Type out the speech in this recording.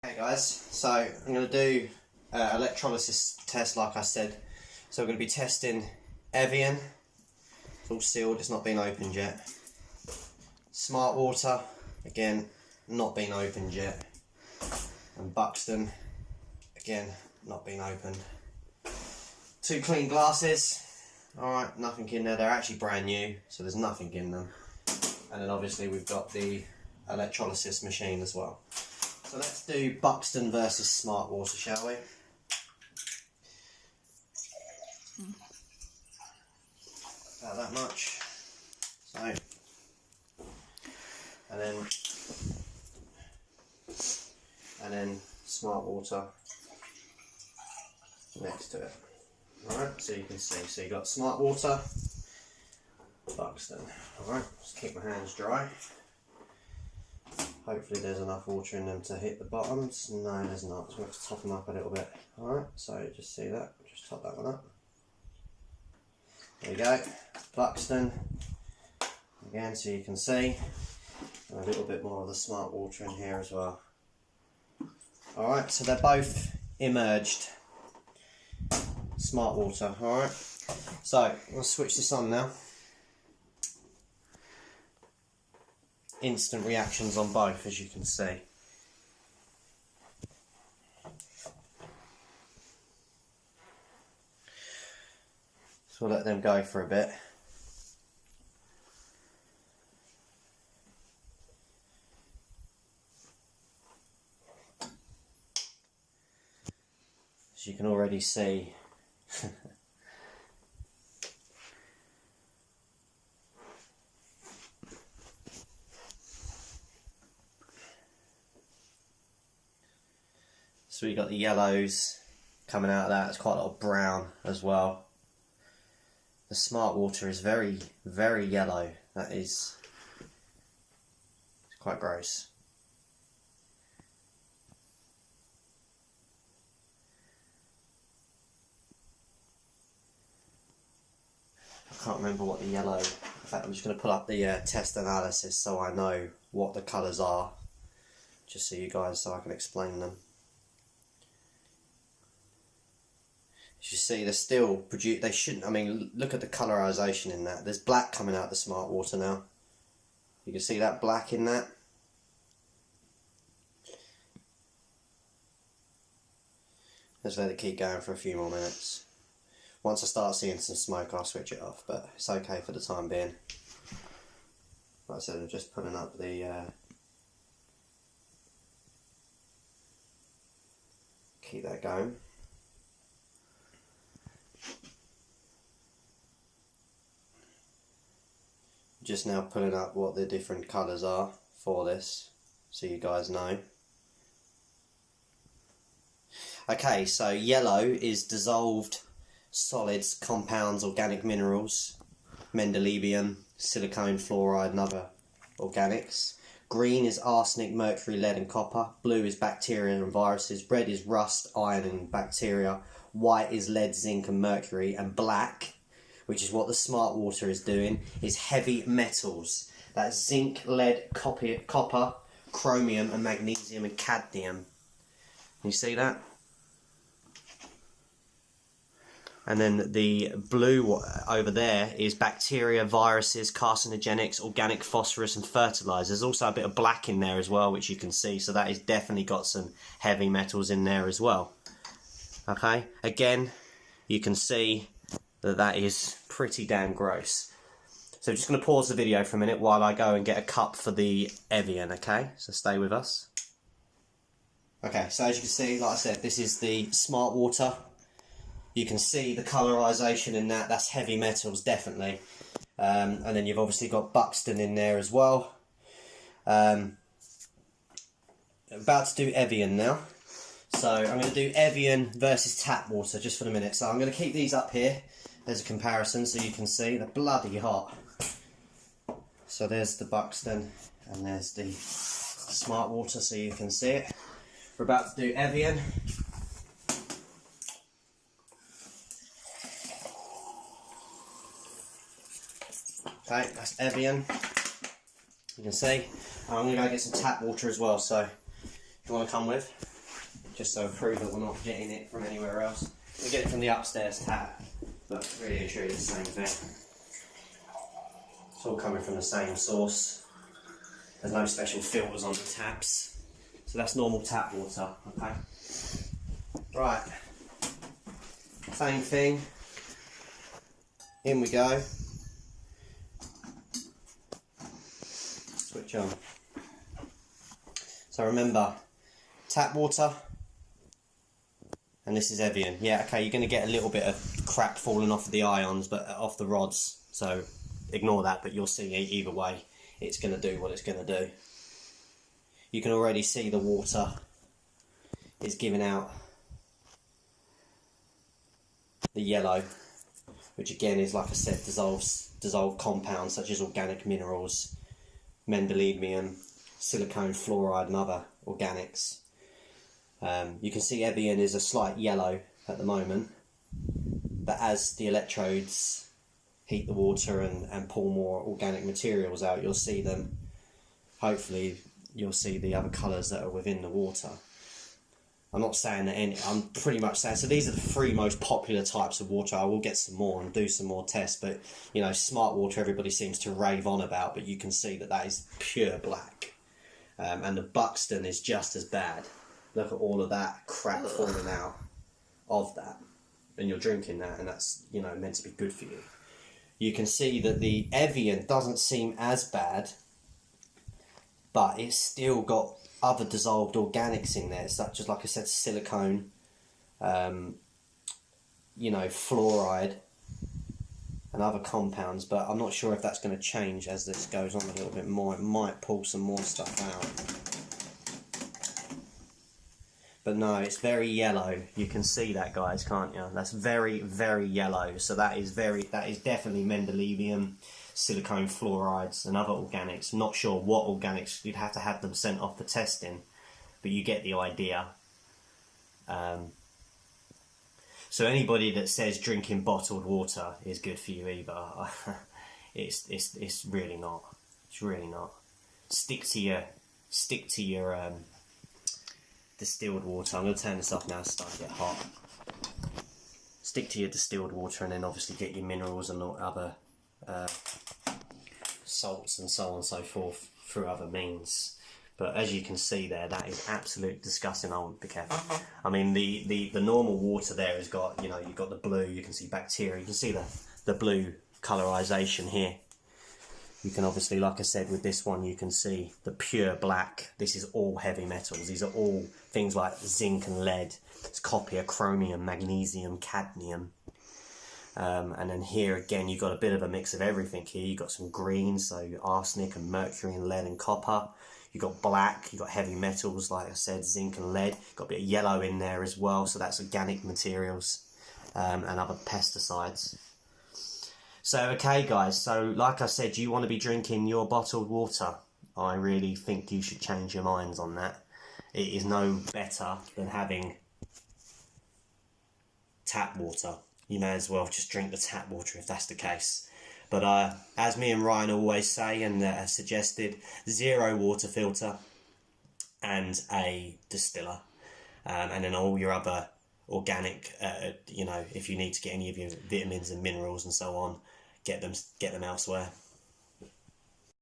Hey guys, so I'm going to do electrolysis test like I said. So we're going to be testing Evian, it's all sealed, it's not been opened yet. Smart Water, again, not been opened yet. And Buxton, again, not been opened. 2 clean glasses, alright, nothing in there, they're actually brand new, so there's nothing in them. And then obviously we've got the electrolysis machine as well. So let's do Buxton versus Smart Water, shall we? About that much. So, and then Smart Water next to it. Alright, so you can see. So you've got Smart Water, Buxton. Alright, just keep my hands dry. Hopefully there's enough water in them to hit the bottoms. No, there's not, so we have to top them up a little bit. Alright, so just see that, just top that one up. There you go, Buxton. Again, so you can see. And a little bit more of the Smart Water in here as well. Alright, so they're both immerged. Smart Water, alright. So, we'll switch this on now. Instant reactions on both, as you can see. So we'll let them go for a bit. As you can already see, so we got the yellows coming out of that. It's quite a lot of brown as well. The Smart Water is very, very yellow. That is quite gross. I can't remember what the yellow. In fact, I'm just going to pull up the test analysis so I know what the colours are, just so you guys, so I can explain them. As you see, they're still produced. They shouldn't. I mean, look at the colorization in that. There's black coming out of the Smart Water now. You can see that black in that. Let's let it keep going for a few more minutes. Once I start seeing some smoke, I'll switch it off, but it's okay for the time being. Like I said, I'm just putting up the keep that going. Just now putting up what the different colours are for this, so you guys know. Okay, so yellow is dissolved solids, compounds, organic minerals, mendelevium, silicone, fluoride and other organics. Green is arsenic, mercury, lead and copper. Blue is bacteria and viruses. Red is rust, iron and bacteria. White is lead, zinc and mercury. And black, which is what the Smart Water is doing, is heavy metals. That's zinc, lead, copper, chromium and magnesium and cadmium. Can you see that? And then the blue over there is bacteria, viruses, carcinogenics, organic phosphorus and fertilisers. There's also a bit of black in there as well, which you can see, so that has definitely got some heavy metals in there as well. Okay, again, you can see that is pretty damn gross. So I'm just going to pause the video for a minute while I go and get a cup for the Evian, okay? So stay with us. Okay, so as you can see, like I said, this is the Smart Water. You can see the colorization in that, that's heavy metals, definitely. And then you've obviously got Buxton in there as well. About to do Evian now. So I'm going to do Evian versus tap water just for a minute. So I'm going to keep these up here as a comparison so you can see they're bloody hot. So there's the Buxton and there's the Smart Water so you can see it. We're about to do Evian. Okay, that's Evian. You can see. I'm going to go get some tap water as well, so if you want to come with. just so prove that we're not getting it from anywhere else. We get it from the upstairs tap, but really and truly it's the same thing. It's all coming from the same source. There's no special filters on the taps. So that's normal tap water, okay? Right, same thing. In we go. Switch on. So remember, tap water, and this is Evian. Yeah, okay, you're going to get a little bit of crap falling off of the ions, but off the rods, so ignore that, but you'll see either way, it's going to do what it's going to do. You can already see the water is giving out the yellow, which again is, like I said, dissolved compounds such as organic minerals, mendelevium, silicone, fluoride and other organics. You can see Evian is a slight yellow at the moment, but as the electrodes heat the water and pull more organic materials out, you'll see them, hopefully you'll see the other colours that are within the water. I'm not saying that I'm pretty much saying, so these are the 3 most popular types of water. I will get some more and do some more tests, but you know, smart water everybody seems to rave on about, but you can see that that is pure black. And the Buxton is just as bad. Look at all of that crap falling out of that, and you're drinking that, and that's, you know, meant to be good for you. You can see that the Evian doesn't seem as bad, but it's still got other dissolved organics in there, such as, like I said, silicone, you know, fluoride and other compounds, but I'm not sure if that's going to change as this goes on a little bit more. It might pull some more stuff out. But no, it's very yellow. You can see that, guys, can't you? That's very, very yellow. So that is definitely mendelevium, silicone, fluorides and other organics. Not sure what organics, you'd have to have them sent off for testing, but you get the idea. So anybody that says drinking bottled water is good for you either, it's really not. It's really not. Stick to your distilled water. I'm going to turn this off now, it's starting to get hot. Stick to your distilled water, and then obviously get your minerals and other salts and so on and so forth through other means. But as you can see there, that is absolutely disgusting. I wouldn't be careful. I mean, the normal water there has got, you know, you've got the blue, you can see bacteria, you can see the blue colorization here. You can obviously, like I said, with this one, you can see the pure black. This is all heavy metals. These are all things like zinc and lead. It's copper, chromium, magnesium, cadmium. And then here again, you've got a bit of a mix of everything here. You've got some greens, so arsenic and mercury and lead and copper. You've got black, you've got heavy metals, like I said, zinc and lead. You've got a bit of yellow in there as well, so that's organic materials and other pesticides. So, okay guys, so like I said, you want to be drinking your bottled water. I really think you should change your minds on that. It is no better than having tap water. You may as well just drink the tap water if that's the case. But as me and Ryan always say and suggested, 0 water filter and a distiller. And then all your other organic, you know, if you need to get any of your vitamins and minerals and so on, get them elsewhere.